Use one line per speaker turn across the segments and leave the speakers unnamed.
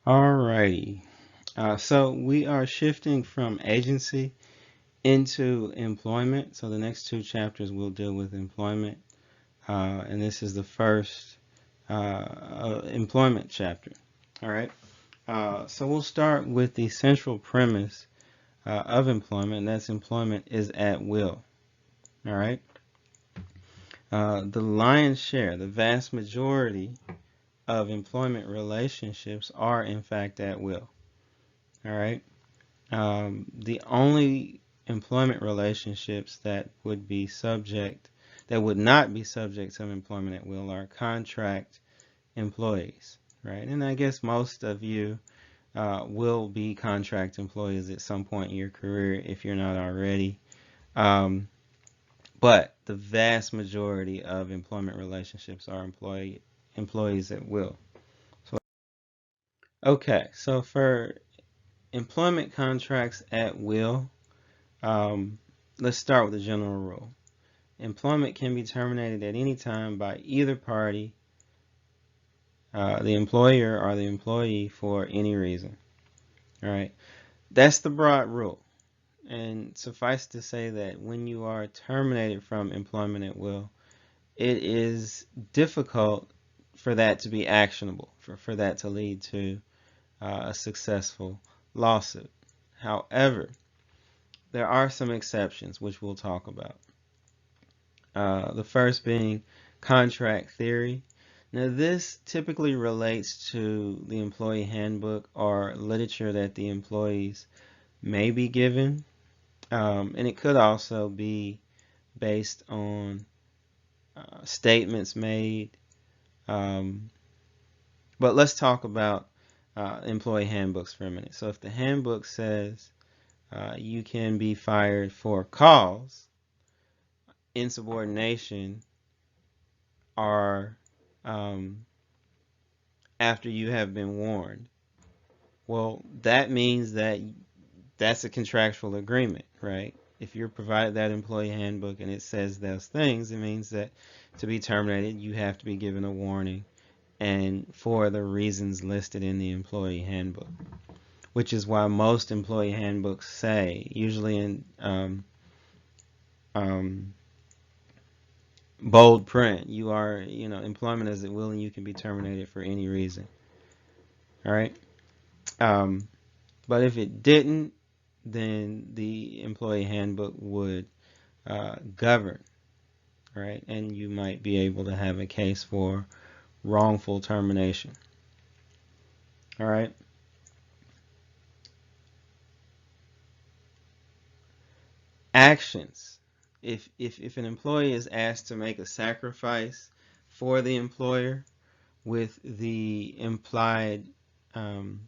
Alrighty. So we are shifting from agency into employment. So the next two chapters will deal with employment, and this is the first employment chapter. All right. So we'll start with the central premise of employment, and that's employment is at will. All right. The lion's share, the vast majority of employment relationships are in fact at will. All right. The only employment relationships that would not be subject to employment at will are contract employees, right? And I guess most of you will be contract employees at some point in your career if you're not already. Um, but the vast majority of employment relationships are employees at will. So, okay, so for employment contracts at will, Um, let's start with the general rule. Employment can be terminated at any time by either party, the employer or the employee, for any reason. All right, that's the broad rule. And suffice to say that when you are terminated from employment at will, it is difficult for that to be actionable, for that to lead to a successful lawsuit. However, there are some exceptions, which we'll talk about. The first being contract theory. Now, this typically relates to the employee handbook or literature that the employees may be given, and it could also be based on statements made. Um, but let's talk about employee handbooks for a minute. So, if the handbook says you can be fired for cause, insubordination, or after you have been warned. Well, that means that that's a contractual agreement, right? If you're provided that employee handbook and it says those things, it means that to be terminated, you have to be given a warning and for the reasons listed in the employee handbook, which is why most employee handbooks say, usually in um, bold print, employment is at will and you can be terminated for any reason. All right. Um, but if it didn't, then the employee handbook would govern, right? And you might be able to have a case for wrongful termination. All right. Actions. If an employee is asked to make a sacrifice for the employer with the implied um,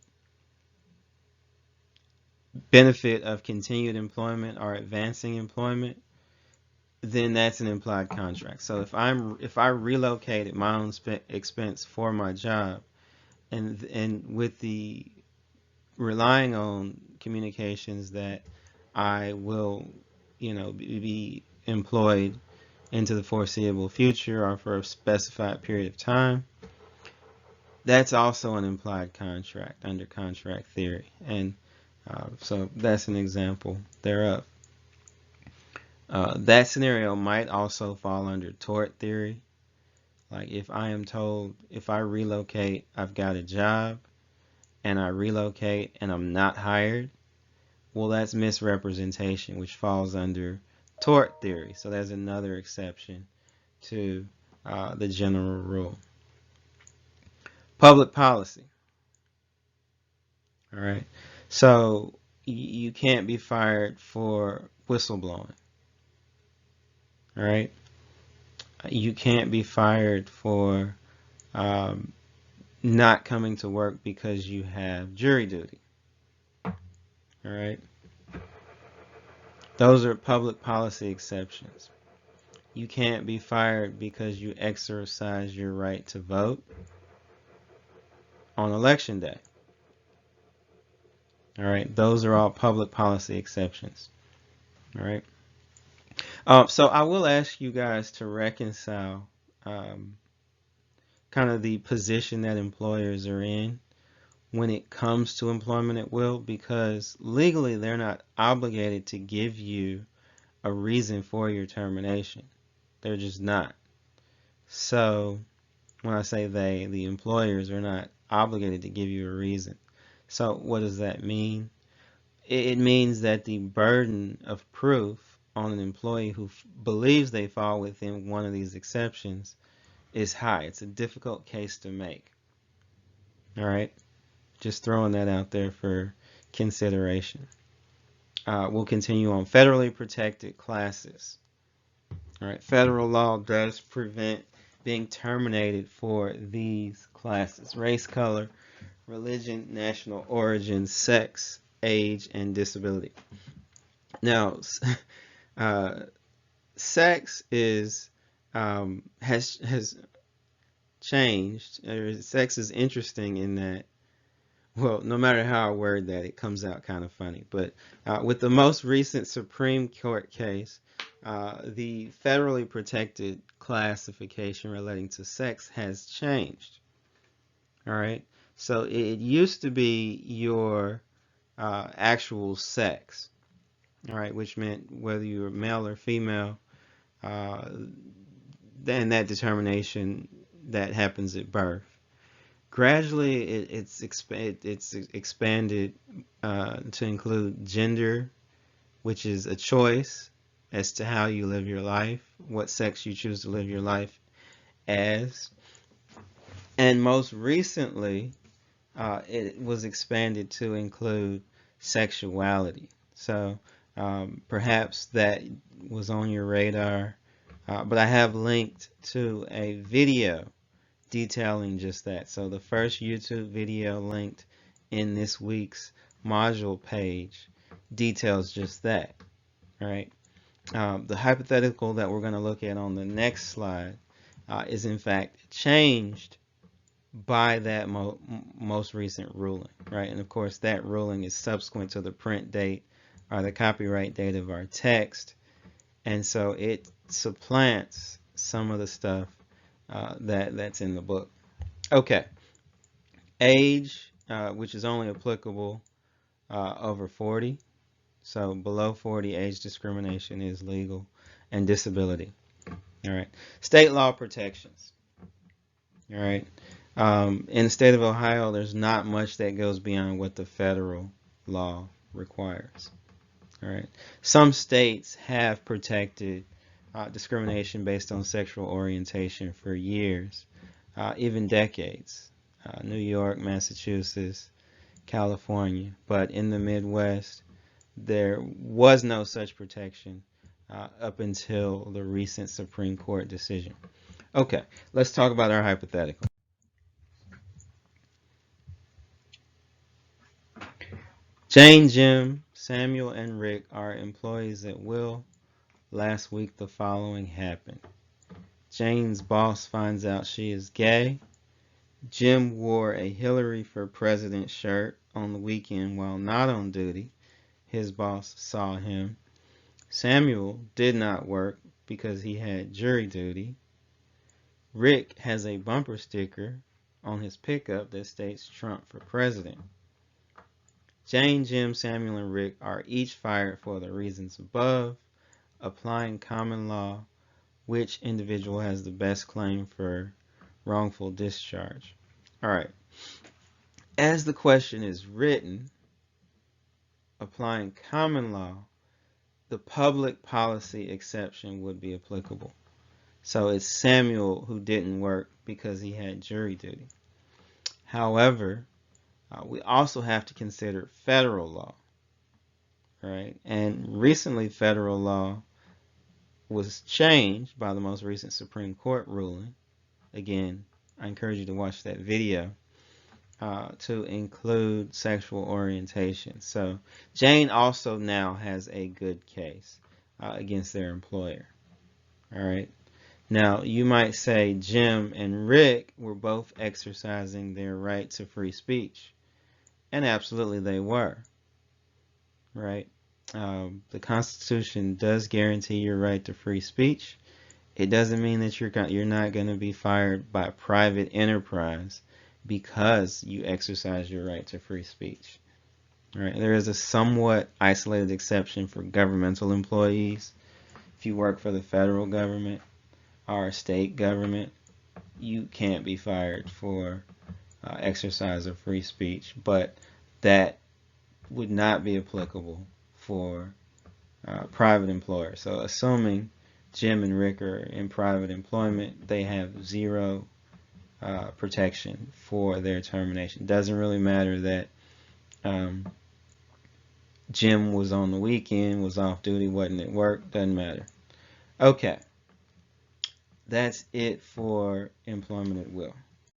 benefit of continued employment or advancing employment, then that's an implied contract. So if I relocate at my own expense for my job, and with the relying on communications that I will, be employed into the foreseeable future or for a specified period of time, that's also an implied contract under contract theory, and so that's an example thereof. That scenario might also fall under tort theory. Like if I am told if I relocate, I've got a job, and I relocate and I'm not hired, well, that's misrepresentation, which falls under tort theory. So there's another exception to the general rule. Public policy. All right. So you can't be fired for whistleblowing. All right. You can't be fired for um, not coming to work because you have jury duty. All right. Those are public policy exceptions. You can't be fired because you exercise your right to vote on election day. All right. Those are all public policy exceptions. All right. So I will ask you guys to reconcile um, kind of the position that employers are in when it comes to employment at will, because legally they're not obligated to give you a reason for your termination. They're just not. So when I say they, the employers are not obligated to give you a reason. So what does that mean? It means that the burden of proof on an employee who believes they fall within one of these exceptions is high. It's a difficult case to make. All right, just throwing that out there for consideration. We'll continue on federally protected classes. All right, federal law does prevent being terminated for these classes: race, color, religion, national origin, sex, age, and disability. Now, sex is has changed. Sex is interesting in that, well, no matter how I word that, it comes out kind of funny. But with the most recent Supreme Court case, the federally protected classification relating to sex has changed. All right. So it used to be your actual sex, all right, which meant whether you were male or female. Then that determination that happens at birth. Gradually, it's expanded to include gender, which is a choice as to how you live your life, what sex you choose to live your life as. And most recently, it was expanded to include sexuality. So perhaps that was on your radar, but I have linked to a video detailing just that. So the first YouTube video linked in this week's module page details just that. All right. The hypothetical that we're going to look at on the next slide is in fact changed by that most recent ruling, right? And of course that ruling is subsequent to the print date or the copyright date of our text, and so it supplants some of the stuff that's in the book. Okay, age, which is only applicable over 40, so below 40 age discrimination is legal, and disability. All right, state law protections. All right. In the state of Ohio, there's not much that goes beyond what the federal law requires. All right. Some states have protected discrimination based on sexual orientation for years, even decades. New York, Massachusetts, California. But in the Midwest, there was no such protection up until the recent Supreme Court decision. Okay, let's talk about our hypothetical. Jane, Jim, Samuel, and Rick are employees at will. Last week, the following happened. Jane's boss finds out she is gay. Jim wore a Hillary for President shirt on the weekend while not on duty. His boss saw him. Samuel did not work because he had jury duty. Rick has a bumper sticker on his pickup that states Trump for president. Jane, Jim, Samuel, and Rick are each fired for the reasons above. Applying common law, which individual has the best claim for wrongful discharge? All right. As the question is written, applying common law, the public policy exception would be applicable. So it's Samuel who didn't work because he had jury duty. However, we also have to consider federal law, right? And recently federal law was changed by the most recent Supreme Court ruling. Again, I encourage you to watch that video to include sexual orientation. So Jane also now has a good case against their employer. All right. Now, you might say Jim and Rick were both exercising their right to free speech. And absolutely they were, right? The Constitution does guarantee your right to free speech. It doesn't mean that you're not going to be fired by private enterprise because you exercise your right to free speech. Right? There is a somewhat isolated exception for governmental employees. If you work for the federal government or a state government, you can't be fired for exercise of free speech, but that would not be applicable for private employers. So assuming Jim and Rick are in private employment, they have zero protection for their termination. Doesn't really matter that Jim was on the weekend, was off duty, wasn't at work, doesn't matter. Okay, that's it for employment at will.